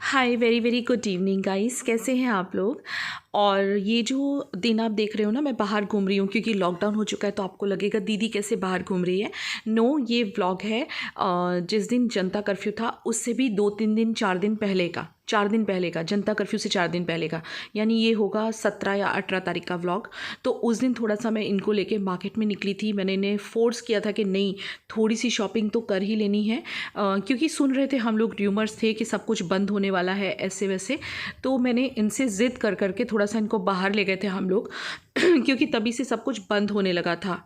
हाय, very very good evening guys. कैसे हैं आप लोग। और ये जो दिन आप देख रहे हो ना, मैं बाहर घूम रही हूँ क्योंकि लॉकडाउन हो चुका है। तो आपको लगेगा दीदी कैसे बाहर घूम रही है। नो, ये व्लॉग है जिस दिन जनता कर्फ्यू था उससे भी 2-3 दिन 4 दिन पहले का, 4 दिन पहले का, जनता कर्फ्यू से 4 दिन पहले का, यानी ये होगा 17 या 18 तारीख का व्लॉग। तो उस दिन थोड़ा सा मैं इनको लेके मार्केट में निकली थी। मैंने इन्हें फोर्स किया था कि नहीं, थोड़ी सी शॉपिंग तो कर ही लेनी है, क्योंकि सुन रहे थे हम लोग, र्यूमर्स थे कि सब कुछ बंद होने वाला है ऐसे वैसे। तो मैंने इनसे ज़िद कर करके थोड़ा सा इनको बाहर ले गए थे हम लोग क्योंकि तभी से सब कुछ बंद होने लगा था।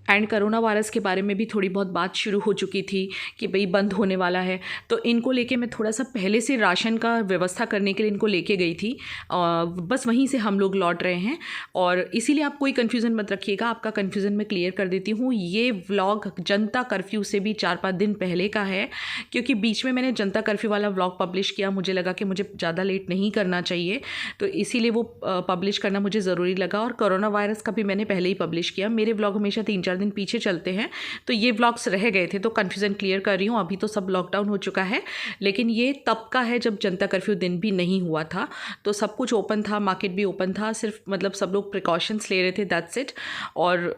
एंड करोना वायरस के बारे में भी थोड़ी बहुत बात शुरू हो चुकी थी कि भाई बंद होने वाला है। तो इनको लेके मैं थोड़ा सा पहले से राशन का व्यवस्था करने के लिए इनको लेके गई थी। बस वहीं से हम लोग लौट रहे हैं और इसीलिए आप कोई कन्फ्यूज़न मत रखिएगा। आपका कन्फ्यूज़न मैं क्लियर कर देती हूँ। ये व्लॉग जनता कर्फ्यू से भी 4-5 दिन पहले का है, क्योंकि बीच में मैंने जनता कर्फ्यू वाला व्लॉग पब्लिश किया। मुझे लगा कि मुझे ज़्यादा लेट नहीं करना चाहिए, तो इसीलिए वो पब्लिश करना मुझे ज़रूरी लगा। और कोरोना वायरस का भी मैंने पहले ही पब्लिश किया। मेरे व्लॉग हमेशा 3-4 दिन पीछे चलते हैं, तो ये व्लॉग्स रह गए थे, तो कन्फ्यूज़न क्लियर कर रही हूँ। अभी तो सब लॉकडाउन हो चुका है, लेकिन ये तब का है जब जनता कर्फ्यू दिन भी नहीं हुआ था। तो सब कुछ ओपन था, मार्केट भी ओपन था, सिर्फ मतलब सब लोग प्रिकॉशंस ले रहे थे, दैट्स इट। और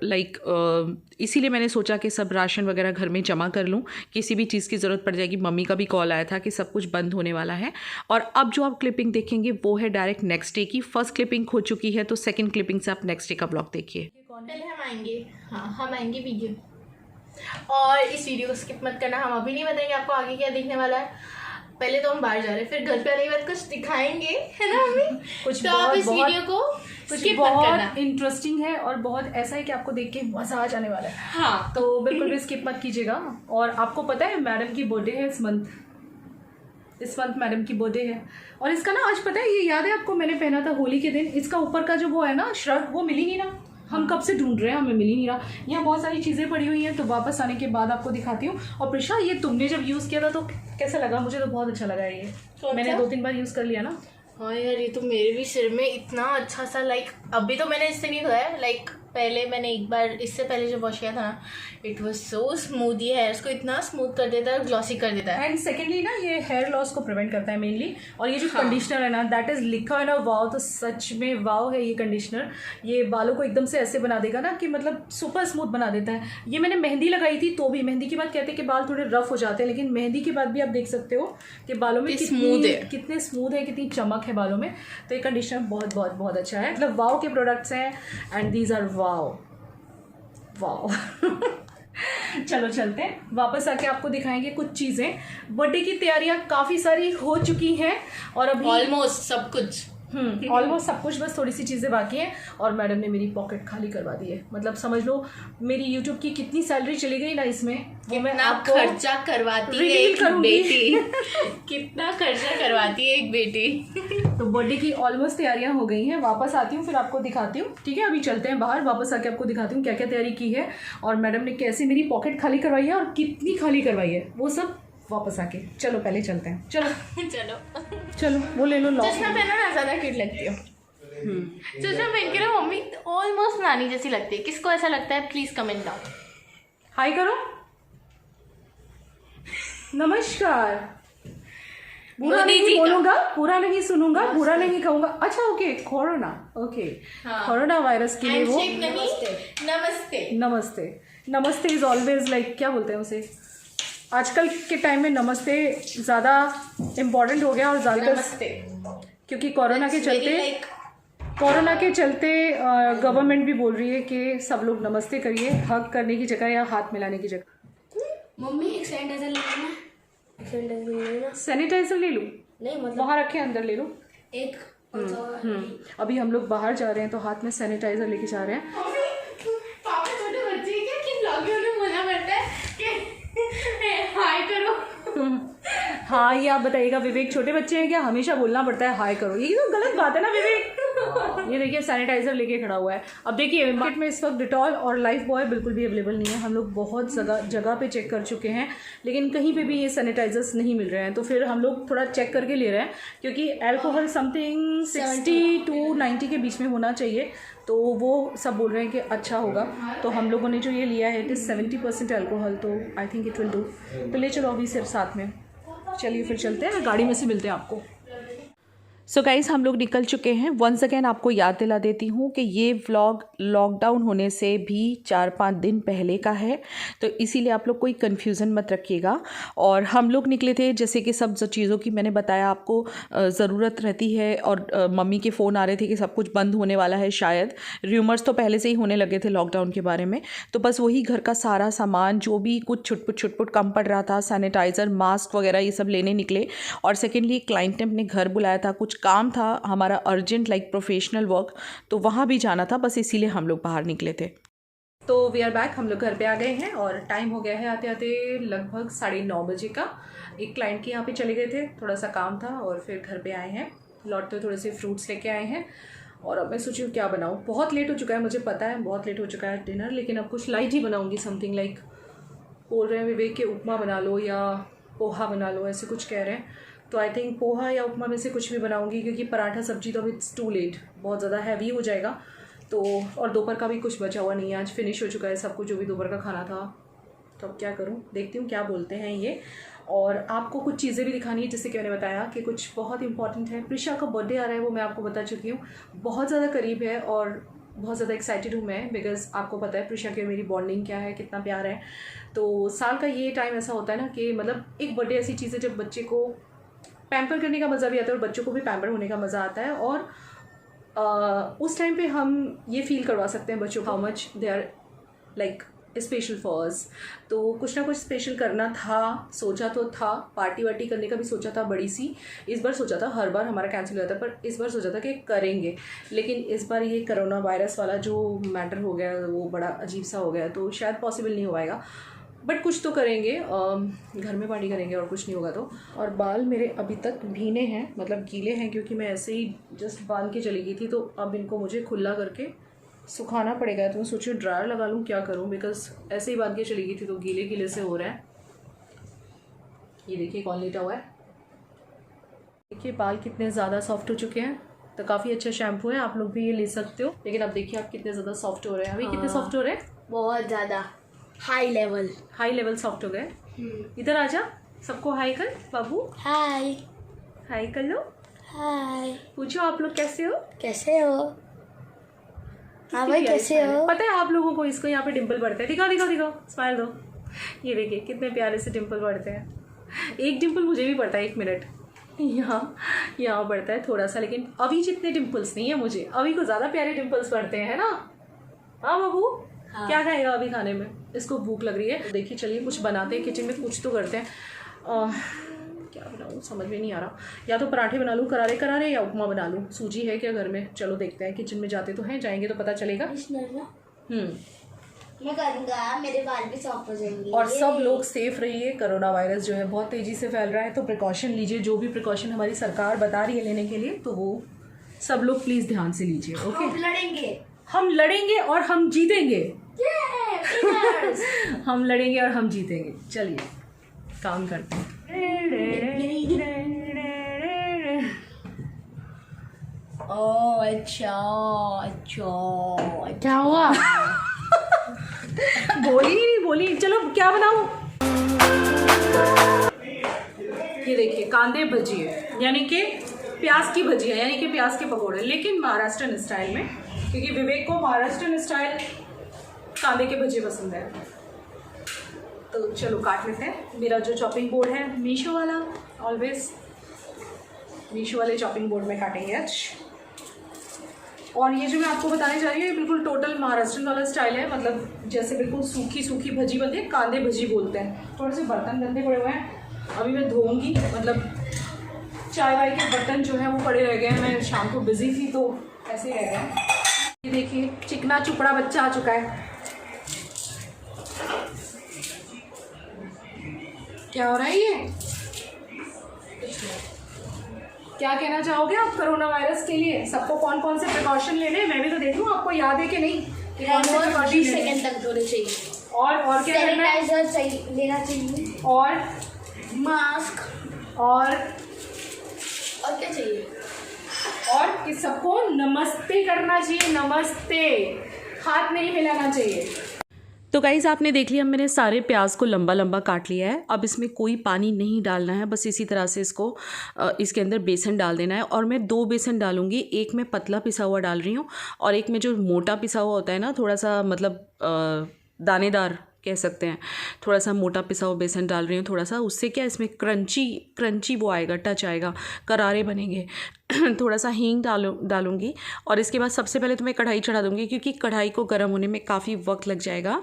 इसीलिए मैंने सोचा कि सब राशन वगैरह घर में जमा कर लूँ, किसी भी चीज़ की ज़रूरत पड़ जाएगी। मम्मी का भी कॉल आया था कि सब कुछ बंद होने वाला है। और अब जो आप क्लिपिंग देखेंगे वो है डायरेक्ट नेक्स्ट डे की। फर्स्ट क्लिपिंग हो चुकी है, तो सेकेंड क्लिपिंग से आप नेक्स्ट डे का ब्लॉग देखिए। पहले हम आएंगे, हाँ हम आएंगे वीडियो, और इस वीडियो को स्किप मत करना। हम अभी नहीं बताएंगे आपको आगे क्या देखने वाला है। पहले तो हम बाहर जा रहे हैं, फिर घर पे आने के बाद कुछ दिखाएंगे, है ना मम्मी? कुछ तो आप इस वीडियो को स्किप मत करना। बहुत इंटरेस्टिंग है और बहुत ऐसा है कि आपको देख के मजा आ जाने वाला है। हाँ, तो बिल्कुल भी स्किप मत कीजिएगा। और आपको पता है मैडम की बर्थडे है इस मंथ मैडम की बर्थडे है। और इसका ना आज पता है, ये याद है आपको, मैंने पहना था होली के दिन। इसका ऊपर का जो वो है ना श्रग, वो मिली नहीं ना। हम कब से ढूंढ रहे हैं, हमें मिल ही नहीं रहा। यहाँ बहुत सारी चीज़ें पड़ी हुई हैं, तो वापस आने के बाद आपको दिखाती हूँ। और प्रिशा, ये तुमने जब यूज़ किया था तो कैसा लगा? मुझे तो बहुत अच्छा लगा है ये। मैंने 2-3 बार यूज़ कर लिया ना। हाँ यार, ये तो मेरे भी सिर में इतना अच्छा सा, अभी तो मैंने इससे नहीं धोया, पहले मैंने एक बार इससे पहले जो वॉश किया था ना, इट वॉज सो स्मूथ। ये हेयर्स को इतना स्मूथ कर देता है और ग्लॉसी कर देता है। एंड सेकेंडली ना, ये हेयर लॉस को प्रिवेंट करता है मेनली। और ये जो कंडीशनर है ना, दैट इज लिखा है ना वाव, तो सच में वाव है ये कंडीशनर। ये बालों को एकदम से ऐसे बना देगा ना कि मतलब सुपर स्मूथ बना देता है। ये मैंने मेहंदी लगाई थी, तो भी मेहंदी के बाद कहते हैं कि बाल थोड़े रफ हो जाते हैं, लेकिन मेहंदी के बाद भी आप देख सकते हो कि बालों में कितने स्मूथ है, कितनी चमक है बालों में। तो ये कंडीशनर बहुत बहुत बहुत अच्छा है। मतलब वाव के प्रोडक्ट्स हैं एंड दीज आर वाव वाव। चलो चलते हैं, वापस आके आपको दिखाएंगे कुछ चीज़ें। बर्थडे की तैयारियां काफ़ी सारी हो चुकी हैं और अभी ऑलमोस्ट सब कुछ ऑलमोस्ट सब कुछ, बस थोड़ी सी चीज़ें बाकी हैं। और मैडम ने मेरी पॉकेट खाली करवा दी है। मतलब समझ लो मेरी यूट्यूब की कितनी सैलरी चली गई ना इसमें, वो मैं आपको खर्चा करवाती है एक बेटी। कितना खर्चा करवाती है एक बेटी। तो बर्थडे की ऑलमोस्ट तैयारियां हो गई हैं। वापस आती हूँ, फिर आपको दिखाती हूँ, ठीक है? अभी चलते हैं बाहर, वापस आके आपको दिखाती हूँ क्या क्या तैयारी की है और मैडम ने कैसे मेरी पॉकेट खाली करवाई है और कितनी खाली करवाई है, वो सब वापस आके। चलो पहले चलते हैं, चलो चलो वो ले लो। चश्मा पहनो ना, ज़्यादा क्यूट लगती हो। चश्मा पहन के ना मम्मी ऑलमोस्ट नानी जैसी लगती है। किसको ऐसा लगता है प्लीज कमेंट डाउन। हाय करो, नमस्कार। बुरा नहीं बोलूंगा, बुरा नहीं सुनूंगा, बुरा नहीं कहूंगा। अच्छा okay, corona, okay, corona virus के लिए वो नमस्ते नमस्ते नमस्ते इज ऑलवेज लाइक, क्या बोलते हैं उसे, आजकल के टाइम में नमस्ते ज़्यादा इम्पोर्टेंट हो गया। और ज़्यादातर क्योंकि कोरोना के चलते गवर्नमेंट भी बोल रही है कि सब लोग नमस्ते करिए, हग करने की जगह या हाथ मिलाने की जगह। मम्मी एक सैनिटाइजर लेना। सैनिटाइजर ले लूँ? नहीं मतलब वहाँ रखे, अंदर ले लूँ एक। अभी हम लोग बाहर जा रहे हैं तो हाथ में सैनिटाइजर लेके जा रहे हैं। पापा छोटे बच्चे क्या कि ब्लॉगिंग में मजा करता है कि हाय करो। हाँ, ये आप बताइएगा, विवेक छोटे बच्चे हैं क्या? हमेशा बोलना पड़ता है हाय करो, ये तो गलत बात है ना विवेक। ये देखिए सैनिटाइजर लेके खड़ा हुआ है। अब देखिए मार्केट में इस वक्त डिटॉल और लाइफ बॉय बिल्कुल भी अवेलेबल नहीं है। हम लोग बहुत जगह पे चेक कर चुके हैं, लेकिन कहीं पे भी ये सैनिटाइजर्स नहीं मिल रहे हैं। तो फिर हम लोग थोड़ा चेक करके ले रहे हैं, क्योंकि अल्कोहल समथिंग 60 to 90 के बीच में होना चाहिए। तो वो सब बोल रहे हैं कि अच्छा होगा। तो हम लोगों ने जो ये लिया है इट इज़ 70% अल्कोहल, तो I think it will do. तो ले चलो अभी सिर्फ साथ में। चलिए फिर चलते हैं, गाड़ी में से मिलते हैं आपको। सो गाइज़ हम लोग निकल चुके हैं। वंस अगेन आपको याद दिला देती हूँ कि ये व्लॉग लॉकडाउन होने से भी 4-5 दिन पहले का है, तो इसीलिए आप लोग कोई कन्फ्यूज़न मत रखिएगा। और हम लोग निकले थे, जैसे कि सब चीज़ों की मैंने बताया आपको ज़रूरत रहती है, और मम्मी के फ़ोन आ रहे थे कि सब कुछ बंद होने वाला है शायद। र्यूमर्स तो पहले से ही होने लगे थे लॉकडाउन के बारे में, तो बस वही घर का सारा सामान जो भी कुछ छुटपुट कम पड़ रहा था, सैनिटाइज़र, मास्क वगैरह ये सब लेने निकले। और सेकेंडली क्लाइंट ने अपने घर बुलाया था, कुछ काम था हमारा अर्जेंट लाइक प्रोफेशनल वर्क, तो वहाँ भी जाना था, बस इसीलिए हम लोग बाहर निकले थे। तो वी आर बैक, हम लोग घर पे आ गए हैं और टाइम हो गया है आते आते लगभग 9:30 बजे का। एक क्लाइंट के यहाँ पे चले गए थे, थोड़ा सा काम था, और फिर घर पे आए हैं। लौटते थोड़े से फ्रूट्स लेके आए हैं, और अब मैं सोची हूँ क्या बनाऊँ। बहुत लेट हो चुका है, मुझे पता है बहुत लेट हो चुका है डिनर, लेकिन अब कुछ लाइट ही बनाऊँगी, समथिंग लाइक बोल रहे हैं विवेक के उपमा बना लो या पोहा बना लो, ऐसे कुछ कह रहे हैं। तो आई थिंक पोहा या उपमा में से कुछ भी बनाऊंगी, क्योंकि पराठा सब्जी तो अब इट्स टू लेट, बहुत ज़्यादा हैवी हो जाएगा। तो और दोपहर का भी कुछ बचा हुआ नहीं है, आज फिनिश हो चुका है सब कुछ जो भी दोपहर का खाना था। तो अब क्या करूं, देखती हूँ क्या बोलते हैं ये। और आपको कुछ चीज़ें भी दिखानी है, जैसे कि मैंने बताया कि कुछ बहुत इंपॉर्टेंट है। प्रिशा का बर्थडे आ रहा है, वो मैं आपको बता चुकी हूँ, बहुत ज़्यादा करीब है, और बहुत ज़्यादा एक्साइटेड हूँ मैं, बिकॉज़ आपको पता है प्रिशा के मेरी बॉन्डिंग क्या है, कितना प्यार है। तो साल का ये टाइम ऐसा होता है ना कि मतलब एक बर्थडे ऐसी चीज़ है जब बच्चे को पैम्पर करने का मज़ा भी आता है और बच्चों को भी पैम्पर होने का मज़ा आता है। और उस टाइम पे हम ये फील करवा सकते हैं बच्चों को how much they are like special for us. तो कुछ ना कुछ स्पेशल करना था, सोचा तो था, पार्टी वार्टी करने का भी सोचा था बड़ी सी। इस बार सोचा था, हर बार हमारा कैंसिल हो जाता है, पर इस बार सोचा था कि करेंगे। लेकिन इस बार ये कोरोना वायरस वाला जो मैटर हो गया वो बड़ा अजीब सा हो गया, तो शायद पॉसिबल नहीं हो पाएगा, बट कुछ तो करेंगे, घर में पार्टी करेंगे, और कुछ नहीं होगा तो। और बाल मेरे अभी तक भीने हैं, मतलब गीले हैं, क्योंकि मैं ऐसे ही जस्ट बांध के चली गई थी, तो अब इनको मुझे खुला करके सुखाना पड़ेगा। तो मैं सोचूँ ड्रायर लगा लूँ, क्या करूँ, बिकॉज ऐसे ही बांध के चली गई थी तो गीले गीले से हो रहा है। ये देखिए कौन लेटा हुआ है, देखिए बाल कितने ज़्यादा सॉफ्ट हो चुके हैं। तो काफ़ी अच्छा शैम्पू है, आप लोग भी ये ले सकते हो। लेकिन अब देखिए आप कितने ज़्यादा सॉफ्ट हो रहे हैं, अभी कितने सॉफ्ट हो रहे हैं, बहुत ज़्यादा हाई लेवल सॉफ्ट हो गए। इधर आजा, सबको हाई कर बाबू, हाई कर लो, हाय पूछो आप लोग कैसे हो। हाँ भाई कैसे हो। पता है आप लोगों को, इसको यहाँ पे डिम्पल बढ़ते हैं, दिखाओ स्माइल दो। ये देखिए कितने प्यारे से डिम्पल बढ़ते हैं। एक डिम्पल मुझे भी पड़ता है, 1 मिनट, यहाँ बढ़ता है थोड़ा सा, लेकिन अभी जितने डिम्पल्स नहीं है मुझे, अभी को ज़्यादा प्यारे डिम्पल्स बढ़ते हैं, है ना। हाँ बाबू, हाँ। क्या खाएगा अभी खाने में, इसको भूख लग रही है। तो देखिए चलिए कुछ बनाते हैं, किचन में कुछ तो करते हैं। क्या बनाऊँ समझ में नहीं आ रहा, या तो पराठे बना लूँ करारे या उपमा बना लूँ। सूजी है क्या घर में, चलो देखते हैं, किचन में जाते तो हैं, जाएंगे तो पता चलेगा। मैं करूँगा, मेरे बाल भी सॉफ्ट हो जाएंगे। और सब लोग सेफ रहिए, कोरोना वायरस जो है बहुत तेज़ी से फैल रहा है, तो प्रिकॉशन लीजिए, जो भी प्रिकॉशन हमारी सरकार बता रही है लेने के लिए, तो वो सब लोग प्लीज़ ध्यान से लीजिए। ओके, हम लड़ेंगे और हम जीतेंगे। हम लड़ेंगे और हम जीतेंगे। चलिए काम करते हैं। अच्छा क्या हुआ? बोली। चलो क्या बनाऊं? ये देखिए कांदे भजिए, यानी कि प्याज की भजिया, यानी कि प्याज के पकौड़े, लेकिन महाराष्ट्रन स्टाइल में, क्योंकि विवेक को महाराष्ट्रन स्टाइल कांदे के भजिए पसंद है। तो चलो काट लेते हैं। मेरा जो चॉपिंग बोर्ड है मीशो वाला, ऑलवेज मीशो वाले चॉपिंग बोर्ड में काटेंगे आज। और ये जो मैं आपको बताने जा रही हूँ, ये बिल्कुल टोटल महाराष्ट्र वाला स्टाइल है, मतलब जैसे बिल्कुल सूखी सूखी भजी बनती है, कांदे भजी बोलते हैं। थोड़े से बर्तन गंदे पड़े हुए हैं, अभी मैं धोऊंगी, मतलब चाय वाय के बर्तन जो है वो पड़े रह गए हैं, मैं शाम को बिजी थी तो ऐसे ही रह गए। ये देखिए चिकना चुपड़ा बच्चा आ चुका है। क्या हो रहा है ये? क्या कहना चाहोगे आप कोरोना वायरस के लिए? सबको कौन कौन से प्रिकॉशन लेने हैं, मैं भी तो देख लूँ, आपको याद है कि नहीं? कि कौन से प्रिकॉशन 20 सेकंड तक धोने चाहिए, और क्या करना है? सैनिटाइजर लेना चाहिए, और मास्क, और क्या चाहिए? और इस सबको नमस्ते करना चाहिए, नमस्ते, हाथ नहीं मिलाना चाहिए। तो गाइज़ आपने देख लिया, मैंने सारे प्याज को लंबा लंबा काट लिया है। अब इसमें कोई पानी नहीं डालना है, बस इसी तरह से इसको इसके अंदर बेसन डाल देना है। और मैं 2 बेसन डालूंगी, एक मैं पतला पिसा हुआ डाल रही हूँ और एक में जो मोटा पिसा हुआ होता है ना, थोड़ा सा मतलब दानेदार कह सकते हैं, थोड़ा सा मोटा पिसा हुआ बेसन डाल रही हूँ थोड़ा सा। उससे क्या इसमें क्रंची वो आएगा, टच आएगा, करारे बनेंगे। थोड़ा सा हींग डालूंगी और इसके बाद सबसे पहले तो मैं कढ़ाई चढ़ा दूँगी, क्योंकि कढ़ाई को गर्म होने में काफ़ी वक्त लग जाएगा।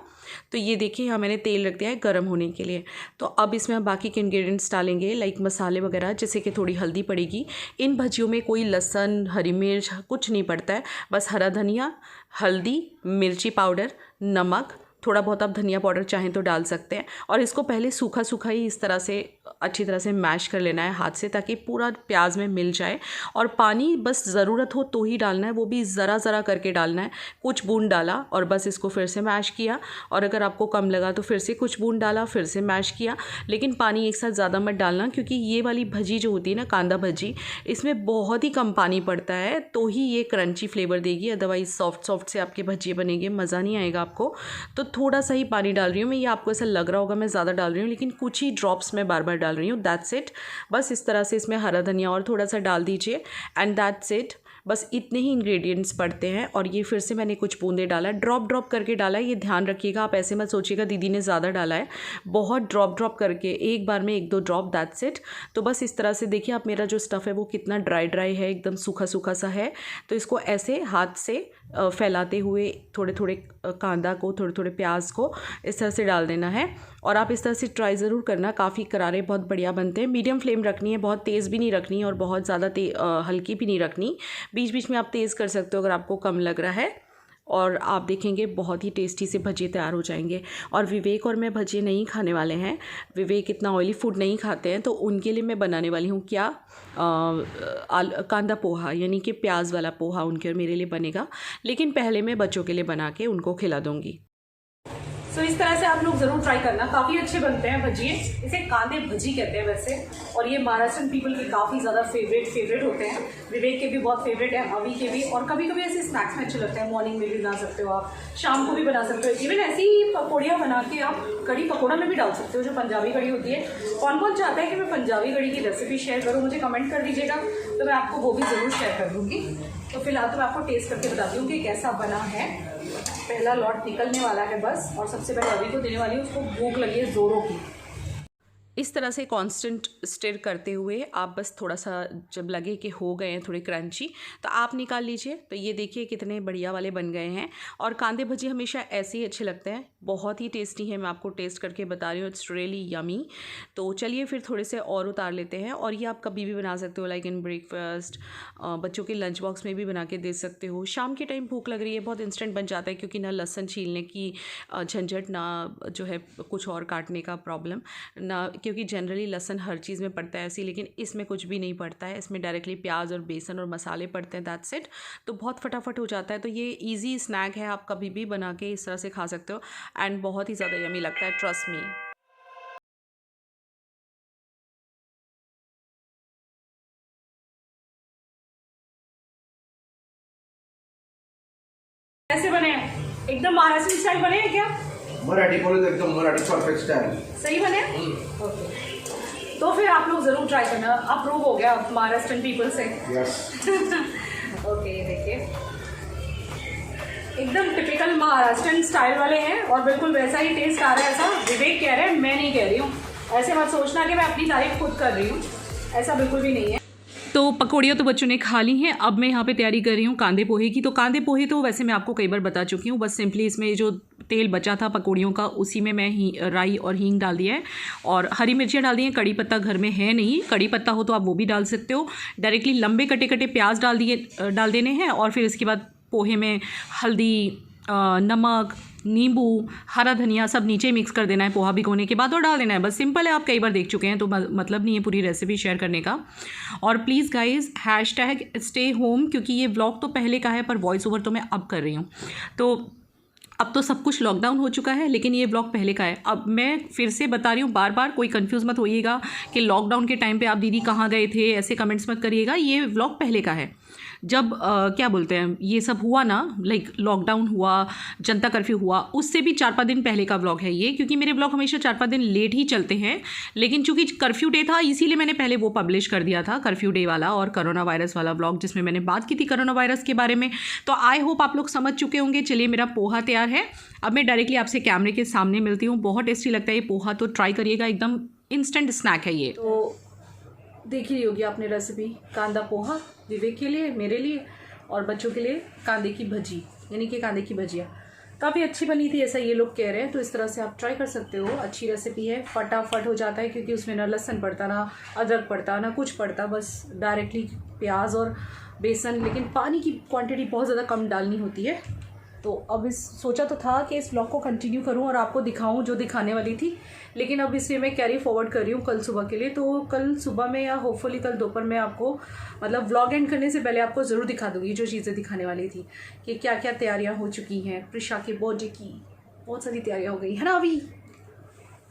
तो ये देखिए यहाँ मैंने तेल रख दिया है गर्म होने के लिए। तो अब इसमें हम बाकी के इंग्रेडिएंट्स डालेंगे, लाइक मसाले वगैरह, जैसे कि थोड़ी हल्दी पड़ेगी। इन भजियों में कोई लहसुन, हरी मिर्च कुछ नहीं पड़ता है, बस हरा धनिया, हल्दी, मिर्ची पाउडर, नमक, थोड़ा बहुत आप धनिया पाउडर चाहें तो डाल सकते हैं। और इसको पहले सूखा सूखा ही इस तरह से अच्छी तरह से मैश कर लेना है हाथ से, ताकि पूरा प्याज में मिल जाए। और पानी बस ज़रूरत हो तो ही डालना है, वो भी ज़रा ज़रा करके डालना है। कुछ बूंद डाला और बस इसको फिर से मैश किया, और अगर आपको कम लगा तो फिर से कुछ बूंद डाला, फिर से मैश किया। लेकिन पानी एक साथ ज़्यादा मत डालना, क्योंकि ये वाली भजी जो होती है ना, कांदा भजी, इसमें बहुत ही कम पानी पड़ता है, तो ही ये क्रंची फ्लेवर देगी। अदरवाइज़ सॉफ्ट से आपके भजिए बनेंगे, मज़ा नहीं आएगा आपको। तो थोड़ा सा ही पानी डाल रही हूँ मैं। ये आपको ऐसा लग रहा होगा मैं ज़्यादा डाल रही हूँ, लेकिन कुछ ही ड्रॉप्स मैं बार बार डाल रही हूँ। That's it. बस इस तरह से इसमें हरा धनिया और थोड़ा सा डाल दीजिए, एंड दैट्स इट। बस इतने ही इंग्रेडिएंट्स पड़ते हैं। और ये फिर से मैंने कुछ बूंदे डाला, ड्रॉप करके डाला है। ये ध्यान रखिएगा, आप ऐसे मत सोचिएगा दीदी ने ज़्यादा डाला है। बहुत ड्रॉप करके, एक बार में 1-2 ड्रॉप, दैट्स इट। तो बस इस तरह से देखिए आप, मेरा जो स्टफ़ है वो कितना ड्राई है, एकदम सूखा सा है। तो इसको ऐसे हाथ से फैलाते हुए थोड़े कांदा को, थोड़े प्याज को इस तरह से डाल देना है। और आप इस तरह से ट्राई ज़रूर करना, काफ़ी करारे बहुत बढ़िया बनते हैं। मीडियम फ्लेम रखनी है, बहुत तेज़ भी नहीं रखनी और बहुत ज़्यादा हल्की भी नहीं रखनी। बीच में आप तेज़ कर सकते हो अगर आपको कम लग रहा है। और आप देखेंगे बहुत ही टेस्टी से भजिए तैयार हो जाएंगे। और विवेक और मैं भजिए नहीं खाने वाले हैं, विवेक इतना ऑयली फूड नहीं खाते हैं, तो उनके लिए मैं बनाने वाली हूँ क्या, कांदा पोहा, यानी कि प्याज वाला पोहा उनके और मेरे लिए बनेगा। लेकिन पहले मैं बच्चों के लिए बना के उनको खिला दूँगी। सो इस तरह से आप लोग ज़रूर ट्राई करना, काफ़ी अच्छे बनते हैं भजिए। इसे कांदे भजी कहते हैं वैसे, और ये महाराष्ट्रन पीपल के काफ़ी ज़्यादा फेवरेट होते हैं। विवेक के भी बहुत फेवरेट है, अभी के भी। और कभी कभी ऐसे स्नैक्स में अच्छे लगते हैं, मॉर्निंग में भी बना सकते हो आप, शाम को भी बना सकते हो। इवन ऐसी ही पकौड़ियाँ बना के आप कड़ी पकौड़ा में भी डाल सकते हो, जो पंजाबी कड़ी होती है। कौन चाहता है कि मैं पंजाबी कड़ी की रेसिपी शेयर करूँ, मुझे कमेंट कर दीजिएगा, तो मैं आपको वो भी ज़रूर शेयर कर दूँगी। तो फिलहाल तो मैं आपको टेस्ट करके बताती हूँ कि कैसा बना है। पहला लॉट निकलने वाला है बस, और सबसे पहले अभी को देने वाली हूँ, उसको भूख लगी है ज़ोरों की। इस तरह से कांस्टेंट स्टिर करते हुए आप बस थोड़ा सा जब लगे कि हो गए हैं थोड़े क्रंची, तो आप निकाल लीजिए। तो ये देखिए कितने बढ़िया वाले बन गए हैं। और कांदे भजी हमेशा ऐसे ही अच्छे लगते हैं, बहुत ही टेस्टी है। मैं आपको टेस्ट करके बता रही हूँ, इट्स रियली यमी। तो चलिए फिर थोड़े से और उतार लेते हैं। और ये आप कभी भी बना सकते हो, लाइक इन ब्रेकफास्ट, बच्चों के लंच बॉक्स में भी बना के दे सकते हो। शाम के टाइम भूख लग रही है, बहुत इंस्टेंट बन जाता है, क्योंकि ना लहसुन छीलने की झंझट, ना जो है कुछ और काटने का प्रॉब्लम, ना, क्योंकि जनरली लहसुन हर चीज़ में पड़ता है ऐसी, लेकिन इसमें कुछ भी नहीं पड़ता है। इसमें डायरेक्टली प्याज और बेसन और मसाले पड़ते हैं, दैट्स इट। तो बहुत फटाफट हो जाता है। तो ये इजी स्नैक है, आप कभी भी बना के इस तरह से खा सकते हो, एंड बहुत ही ज़्यादा यमी लगता है, ट्रस्ट मी। कैसे बने हैं? एकदम महाराष्ट्र स्टाइल बने हैं क्या? मराठी बोले तो एकदम मराठी परफेक्ट स्टाइल। सही बने? ओके, तो फिर आप लोग ज़रूर ट्राई करना। अप्रूव हो गया महाराष्ट्रन पीपल से। यस। ओके, देखिए एकदम टिपिकल महाराष्ट्रन स्टाइल वाले हैं, और बिल्कुल वैसा ही टेस्ट आ रहा है। ऐसा विवेक कह रहे हैं, मैं नहीं कह रही हूँ। ऐसे मत सोचना कि मैं अपनी तारीफ खुद कर रही हूँ, ऐसा बिल्कुल भी नहीं है। तो पकौड़ियाँ तो बच्चों ने खा ली हैं। अब मैं यहाँ पे तैयारी कर रही हूँ कांदे पोहे की। तो कांदे पोहे तो वैसे मैं आपको कई बार बता चुकी हूँ, बस सिंपली इसमें जो तेल बचा था पकौड़ियों का, उसी में मैं राई और हींग डाल दिया है, और हरी मिर्चियाँ डाल दी हैं। कड़ी पत्ता घर में है नहीं, कड़ी पत्ता हो तो आप वो भी डाल सकते हो। डायरेक्टली लंबे कटे प्याज डाल देने हैं, और फिर इसके बाद पोहे में हल्दी, नमक, नींबू, हरा धनिया सब नीचे मिक्स कर देना है पोहा भिगोने के बाद, और डाल देना है। बस सिंपल है, आप कई बार देख चुके हैं, तो मतलब नहीं है पूरी रेसिपी शेयर करने का। और प्लीज़ गाइज #stay home, क्योंकि ये व्लॉग तो पहले का है, पर वॉइस ओवर तो मैं अब कर रही हूँ। तो अब तो सब कुछ लॉकडाउन हो चुका है, लेकिन ये व्लॉग पहले का है। अब मैं फिर से बता रही हूँ, बार कोई कंफ्यूज मत होइएगा कि लॉकडाउन के टाइम पे आप दीदी कहाँ गए थे, ऐसे कमेंट्स मत करिएगा। ये व्लॉग पहले का है। जब क्या बोलते हैं ये सब हुआ ना, लाइक लॉकडाउन हुआ, जनता कर्फ्यू हुआ, उससे भी 4-5 दिन पहले का व्लॉग है ये, क्योंकि मेरे व्लॉग हमेशा 4-5 दिन लेट ही चलते हैं। लेकिन चूंकि कर्फ्यू डे था इसीलिए मैंने पहले वो पब्लिश कर दिया था, कर्फ्यू डे वाला और कोरोना वायरस वाला व्लॉग, जिसमें मैंने बात की थी कोरोना वायरस के बारे में। तो आई होप आप लोग समझ चुके होंगे। चलिए, मेरा पोहा तैयार है। अब मैं डायरेक्टली आपसे कैमरे के सामने मिलती हूँ। बहुत टेस्टी लगता है ये पोहा, तो ट्राई करिएगा, एकदम इंस्टेंट स्नैक है ये। तो देख ही होगी आपने रेसिपी, कांदा पोहा विवेक के लिए, मेरे लिए और बच्चों के लिए कांदे की भजी, यानी कि कांदे की भजिया। काफ़ी अच्छी बनी थी ऐसा ये लोग कह रहे हैं, तो इस तरह से आप ट्राई कर सकते हो। अच्छी रेसिपी है, फटाफट हो जाता है, क्योंकि उसमें ना लहसुन पड़ता, ना अदरक पड़ता, ना कुछ पड़ता, बस डायरेक्टली प्याज और बेसन। लेकिन पानी की क्वांटिटी बहुत ज़्यादा कम डालनी होती है। तो अब सोचा तो था कि इस व्लॉग को कंटिन्यू करूं और आपको दिखाऊं जो दिखाने वाली थी, लेकिन अब इसलिए मैं कैरी फॉरवर्ड कर रही हूं कल सुबह के लिए। तो कल सुबह में या होपफुली कल दोपहर में आपको, मतलब व्लॉग एंड करने से पहले आपको ज़रूर दिखा दूंगी जो चीज़ें दिखाने वाली थी, कि क्या क्या तैयारियाँ हो चुकी हैं। प्रिशा के बर्थडे की बहुत सारी तैयारियाँ हो गई है ना, अभी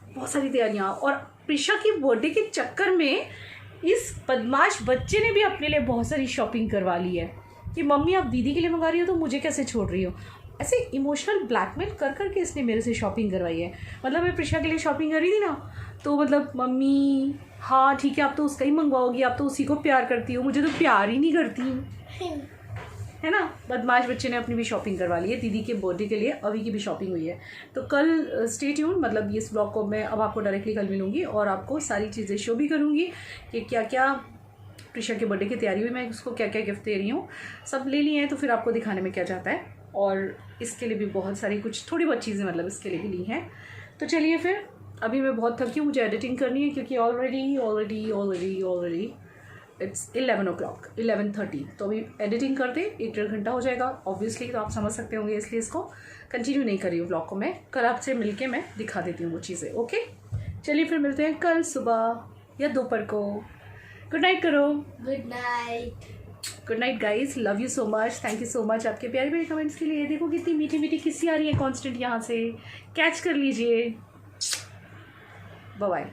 बहुत सारी तैयारियाँ। और प्रिशा के बर्थडे के चक्कर में इस बदमाश बच्चे ने भी अपने लिए बहुत सारी शॉपिंग करवा ली है कि मम्मी आप दीदी के लिए मंगा रही हो तो मुझे कैसे छोड़ रही हो। ऐसे इमोशनल ब्लैकमेल कर करके इसने मेरे से शॉपिंग करवाई है। मतलब मैं प्रिशा के लिए शॉपिंग कर रही थी ना, तो मतलब मम्मी हाँ ठीक है आप तो उसका ही मंगवाओगी, आप तो उसी को प्यार करती हो, मुझे तो प्यार ही नहीं करती, है ना। बदमाश बच्चे ने अपनी भी शॉपिंग करवा ली है। दीदी के बर्थडे के लिए अभी की भी शॉपिंग हुई है। तो कल स्टे ट्यून, मतलब इस ब्लॉग को मैं अब आपको डायरेक्टली कल मिलूँगी और आपको सारी चीज़ें शो भी करूँगी कि क्या क्या प्रिशा के बर्थडे की तैयारी हुई, मैं उसको क्या क्या गिफ्ट दे रही हूँ। सब ले लिए हैं तो फिर आपको दिखाने में क्या जाता है। और इसके लिए भी बहुत सारी कुछ थोड़ी बहुत चीज़ें मतलब इसके लिए भी ली हैं। तो चलिए फिर, अभी मैं बहुत थकी हूँ, मुझे एडिटिंग करनी है, क्योंकि ऑलरेडी इट्स 11 o'clock, 11:30। तो अभी एडिटिंग करते 1-1.5 घंटा हो जाएगा ऑब्वियसली, तो आप समझ सकते होंगे, इसलिए इसको कंटिन्यू नहीं करी हूँ ब्लॉग को। मैं कल आपसे मिलके मैं दिखा देती हूँ वो चीज़ें। ओके, चलिए फिर मिलते हैं कल सुबह या दोपहर को। गुड नाइट करो। Good night guys, love you so much, thank you so much आपके प्यारे प्यारे कमेंट्स के लिए। देखो कितनी मीठी मीठी किस्सी आ रही है कांस्टेंट, यहाँ से कैच कर लीजिए। Bye bye.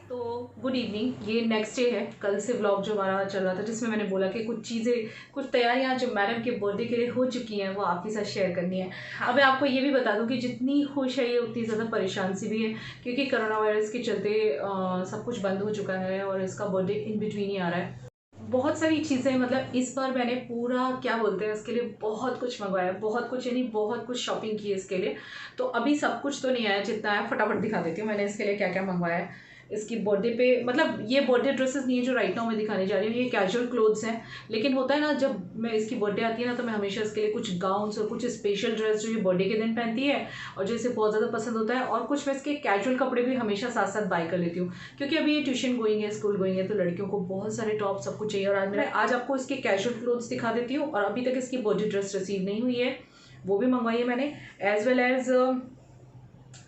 तो गुड इवनिंग, ये नेक्स्ट डे है। कल से व्लॉग जो हमारा चल रहा था, जिसमें मैंने बोला कि कुछ चीज़ें, कुछ तैयारियां जो मैडम के बर्थडे के लिए हो चुकी हैं वो आपके साथ शेयर करनी है। अब मैं आपको ये भी बता दूं कि जितनी खुश है ये उतनी ज़्यादा परेशान सी भी है, क्योंकि कोरोना वायरस के चलते सब कुछ बंद हो चुका है और इसका बर्थडे इन बिटवीन ही आ रहा है। बहुत सारी चीज़ें, मतलब इस बार मैंने पूरा क्या बोलते हैं इसके लिए बहुत कुछ मंगवाया, बहुत कुछ, यानी बहुत कुछ शॉपिंग की है इसके लिए। तो अभी सब कुछ तो नहीं आया, जितना आया फटाफट दिखा देती हूँ मैंने इसके लिए क्या क्या मंगवाया है। इसकी बर्थडे पे, मतलब ये बर्थडे ड्रेसेस नहीं है जो राइट नाउ मैं दिखाने जा रही हूँ, ये कैजुअल क्लोथ्स हैं। लेकिन होता है ना, जब मैं इसकी बर्थडे आती है ना, तो मैं हमेशा इसके लिए कुछ गाउन्स और कुछ स्पेशल ड्रेस जो ये बर्थडे के दिन पहनती है और जो इसे बहुत ज़्यादा पसंद होता है, और कुछ मैं इसके कैजुअल कपड़े भी हमेशा साथ साथ बाय कर लेती हूँ, क्योंकि अभी ये ट्यूशन गोइंग है, स्कूल गोइंग है, तो लड़कियों को बहुत सारे टॉप सब कुछ चाहिए। और आज आपको इसके कैजुअल क्लोथ्स दिखा देती हूँ। और अभी तक इसकी बर्थडे ड्रेस रिसीव नहीं हुई है, वो भी मंगवाई है मैंने, एज वेल एज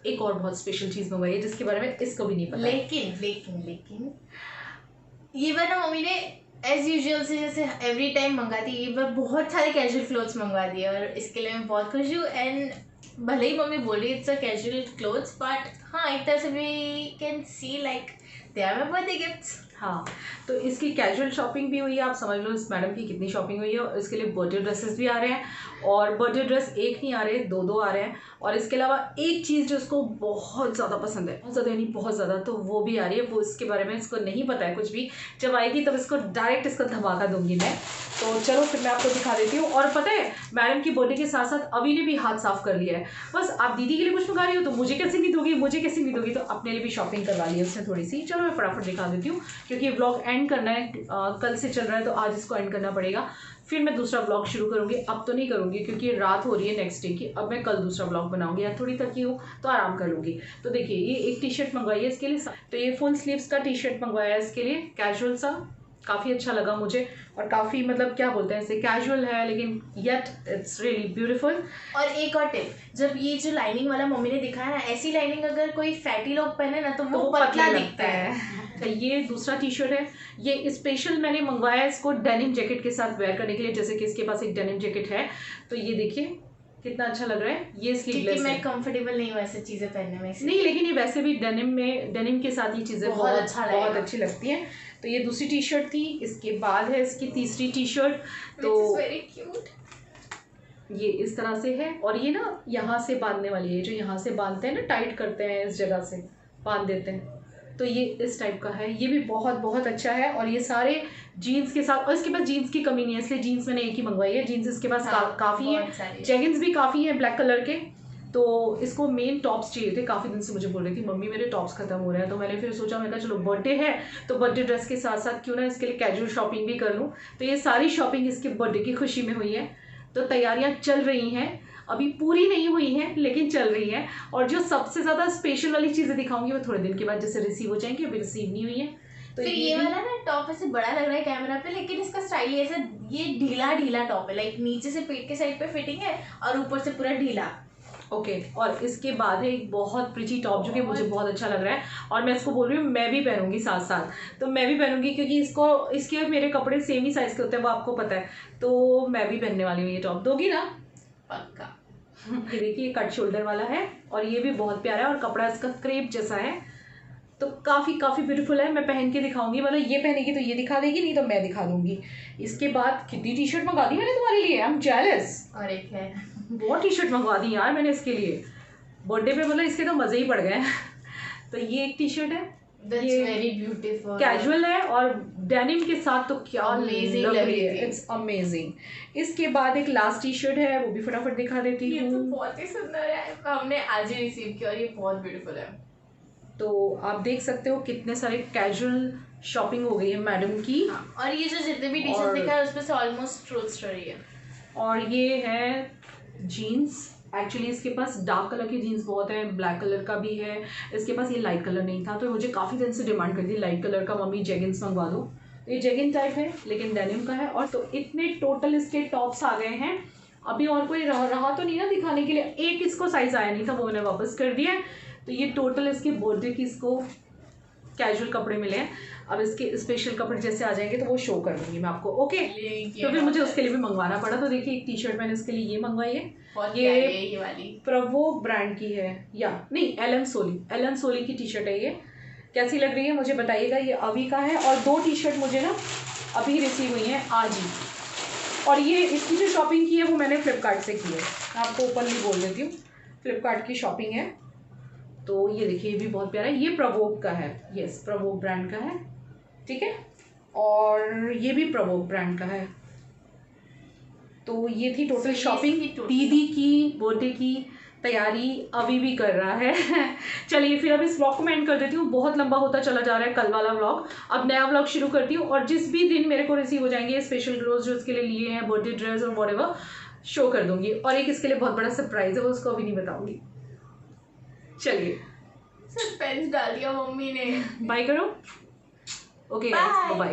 एक और बहुत स्पेशल चीज़ मंगवाई है जिसके बारे में इसको भी नहीं पता। लेकिन ये बार ना मम्मी ने एज यूजुअल से जैसे एवरी टाइम मंगाती है, ये बार बहुत सारे कैजुअल क्लोथ्स मंगवा दिए और इसके लिए मैं बहुत खुश हूँ। एंड भले ही मम्मी बोल रही it's a casual clothes, but हाँ एक तरह से we can see like they are my birthday gifts. हाँ, तो इसकी कैजुअल शॉपिंग भी हुई है, आप समझ लो इस मैडम की कितनी शॉपिंग हुई है। और इसके लिए बर्थडे ड्रेसेस भी आ रहे हैं, और बर्थडे ड्रेस एक नहीं आ रहे, दो आ रहे हैं। और इसके अलावा एक चीज़ जो उसको बहुत ज़्यादा पसंद है, बहुत ज़्यादा यानी बहुत ज़्यादा, तो वो भी आ रही है। वो इसके बारे में इसको नहीं पता है कुछ भी, जब आएगी तब इसको डायरेक्ट इसका धमाका दूंगी मैं। तो चलो फिर मैं आपको दिखा देती हूँ। और पता है, मैडम की बर्थडे के साथ साथ अभी ने भी हाथ साफ कर लिया है। बस आप दीदी के लिए कुछ मंगा रही हो तो मुझे कैसे नहीं दोगी, मुझे कैसे नहीं दोगी, तो अपने लिए भी शॉपिंग करवा ली है उसने थोड़ी सी। चलो मैं फटाफट दिखा देती हूँ, क्योंकि ये ब्लॉग एंड करना है, कल से चल रहा है तो आज इसको एंड करना पड़ेगा। फिर मैं दूसरा ब्लॉग शुरू करूँगी, अब तो नहीं करूँगी क्योंकि रात हो रही है नेक्स्ट डे की। अब मैं कल दूसरा ब्लॉग बनाऊँगी, या थोड़ी थकी हूँ तो आराम कर लूँगी। तो देखिए, ये एक टी शर्ट मंगवाई है इसके लिए, तो ये फुल स्लीव्स का टी शर्ट मंगवाया है इसके लिए, कैजुअल सा, काफ़ी अच्छा लगा मुझे। और काफ़ी मतलब क्या बोलते हैं, इसे कैजुअल है लेकिन येट इट्स रियली ब्यूटीफुल। और एक और टिप, जब ये जो लाइनिंग वाला मम्मी ने दिखाया ना, ऐसी लाइनिंग अगर कोई फैटी लोग पहने ना तो वो पतला दिखता है। ये दूसरा टी शर्ट है, ये स्पेशल मैंने मंगवाया है इसको डेनिम जैकेट के साथ वेयर करने के लिए, जैसे कि इसके पास एक डेनिम जैकेट है। तो ये देखिए कितना अच्छा लग रहा है। ये क्योंकि स्लीवलेस मैं है। कंफर्टेबल नहीं हूँ ऐसे चीजें पहनने में, इसलिए। नहीं लेकिन ये वैसे भी डेनिम के साथ ये चीज़ें बहुत अच्छा लगेगा। बहुत अच्छी लगती हैं। तो ये दूसरी टी शर्ट थी। इसके बाद है इसकी तीसरी टी शर्ट। तो वेरी क्यूट। ये इस तरह से है और ये ना यहाँ से बांधने वाली है, जो यहाँ से बांधते हैं ना, टाइट करते हैं इस जगह से बांध देते हैं, तो ये इस टाइप का है। ये भी बहुत बहुत अच्छा है और ये सारे जीन्स के साथ, और इसके पास जीन्स की कमी नहीं है इसलिए जीन्स मैंने एक ही मंगवाई है। जीन्स इसके पास काफ़ी बहुत है, सारी। जेगिंस भी काफ़ी है ब्लैक कलर के। तो इसको मेन टॉप्स चाहिए थे, काफ़ी दिन से मुझे बोल रही थी मम्मी मेरे टॉप्स खत्म हो रहे हैं। तो मैंने फिर सोचा, मैंने कहा चलो बर्थडे है तो बर्थडे ड्रेस के साथ साथ क्यों ना इसके लिए कैजुअल शॉपिंग भी कर लूँ। तो ये सारी शॉपिंग इसके बर्थडे की खुशी में हुई है। तो तैयारियां चल रही हैं, अभी पूरी नहीं हुई हैं लेकिन चल रही हैं। और जो सबसे ज़्यादा स्पेशल वाली चीज़ें दिखाऊंगी वो थोड़े दिन के बाद जैसे रिसीव हो जाएंगी, अभी रिसीव नहीं हुई है। तो फिर ये वाला ना टॉप ऐसे बड़ा लग रहा है कैमरा पे, लेकिन इसका स्टाइल ऐसे ये ढीला ढीला टॉप है, लाइक नीचे से पेट के साइड पे फिटिंग है और ऊपर से पूरा ढीला। ओके। और इसके बाद है एक बहुत प्रिटी टॉप जो कि मुझे बहुत अच्छा लग रहा है और मैं इसको बोल रही हूँ मैं भी पहनूंगी साथ साथ। तो मैं भी पहनूंगी क्योंकि इसके मेरे कपड़े सेम ही साइज़ के होते हैं, वो आपको पता है। तो मैं भी पहनने वाली हूँ ये टॉप। दोगी ना? पक्का। ये देखिए कट शोल्डर वाला है और ये भी बहुत प्यारा है और कपड़ा इसका क्रेप जैसा है। तो काफ़ी ब्यूटीफुल है। मैं पहन के दिखाऊंगी, मतलब ये पहनेगी तो ये दिखा देगी, नहीं तो मैं दिखा दूंगी। इसके बाद कितनी टी शर्ट मंगा दी मैंने तुम्हारे लिए, आई एम जेलस। और एक है बहुत टी शर्ट मंगवा दी यार मैंने इसके लिए बर्थडे पे, मतलब इसके तो मज़े ही पड़ गए। तो ये एक टी शर्ट है, दैट्स वेरी ब्यूटीफुल, कैजुअल है और डेनिम के साथ तो क्या Amazing लग लग रही है, रही थी। It's amazing. इसके बाद एक लास्ट टी शर्ट है, वो भी फटाफट दिखा देती ये तो हूँ। बहुत ही सुंदर है, हमने आज ही रिसीव किया और ये बहुत ब्यूटीफुल है। तो आप देख सकते हो कितने सारे कैजुअल शॉपिंग हो गई है मैडम की। हाँ, और ये जो जितने भी टी और- शर्ट दिखा है उसमें से ऑलमोस्ट ट्रूथ स्टोरी है। और ये है जीन्स। एक्चुअली इसके पास डार्क कलर की जीन्स बहुत है, ब्लैक कलर का भी है। इसके पास ये लाइट कलर नहीं था तो मुझे काफ़ी दिन से डिमांड करती थी लाइट कलर का, मम्मी जेगिन्स मंगवा दो। तो ये जेगिन टाइप है लेकिन डेनिम का है। और तो इतने टोटल इसके टॉप्स आ गए हैं। अभी और कोई रहा तो नहीं ना दिखाने के लिए, एक इसको साइज़ आया नहीं था वो मैंने वापस कर दिया। तो ये टोटल इसके बर्थडे की इसको कैजुअल कपड़े मिले हैं। अब इसके स्पेशल कपड़े जैसे आ जाएंगे तो वो शो कर दूंगी मैं आपको। ओके। तो फिर मुझे उसके लिए भी मंगवाना पड़ा। तो देखिए एक टी शर्ट मैंने इसके लिए ये मंगवाई है, बहुत ये प्यारी है ये वाली। प्रवो ब्रांड की है, या नहीं एलन सोली की टी शर्ट है। ये कैसी लग रही है मुझे बताइएगा। ये अभी का है और 2 टी शर्ट मुझे ना अभी रिसीव हुई हैं आज ही। और ये इसकी जो शॉपिंग की है वो मैंने फ्लिपकार्ट से की है, मैं आपको ओपनली बोल देती हूँ, फ्लिपकार्ट की शॉपिंग है। तो ये देखिए ये भी बहुत प्यारा है, ये प्रवोक का है, यस प्रवोक ब्रांड का है, ठीक है। और ये भी प्रवोक ब्रांड का है। तो ये थी टोटल So, शॉपिंग। ये इसकी total दीदी की बर्थडे की तैयारी अभी भी कर रहा है। चलिए फिर अब इस व्लॉग को मैं एंड कर देती हूँ, बहुत लंबा होता चला जा रहा है कल वाला व्लॉग। अब नया व्लॉग शुरू करती हूँ और जिस भी दिन मेरे को रिसीव हो जाएंगे स्पेशल क्लोथ जो इसके लिए लिए हैं, बर्थडे ड्रेस और व्हाटएवर, शो कर दूंगी। और एक इसके लिए बहुत बड़ा सरप्राइज है, वो उसको अभी नहीं बताऊंगी। चलिए सस्पेंस डाल दिया मम्मी ने। बाय करो। Okay Bye. बाय।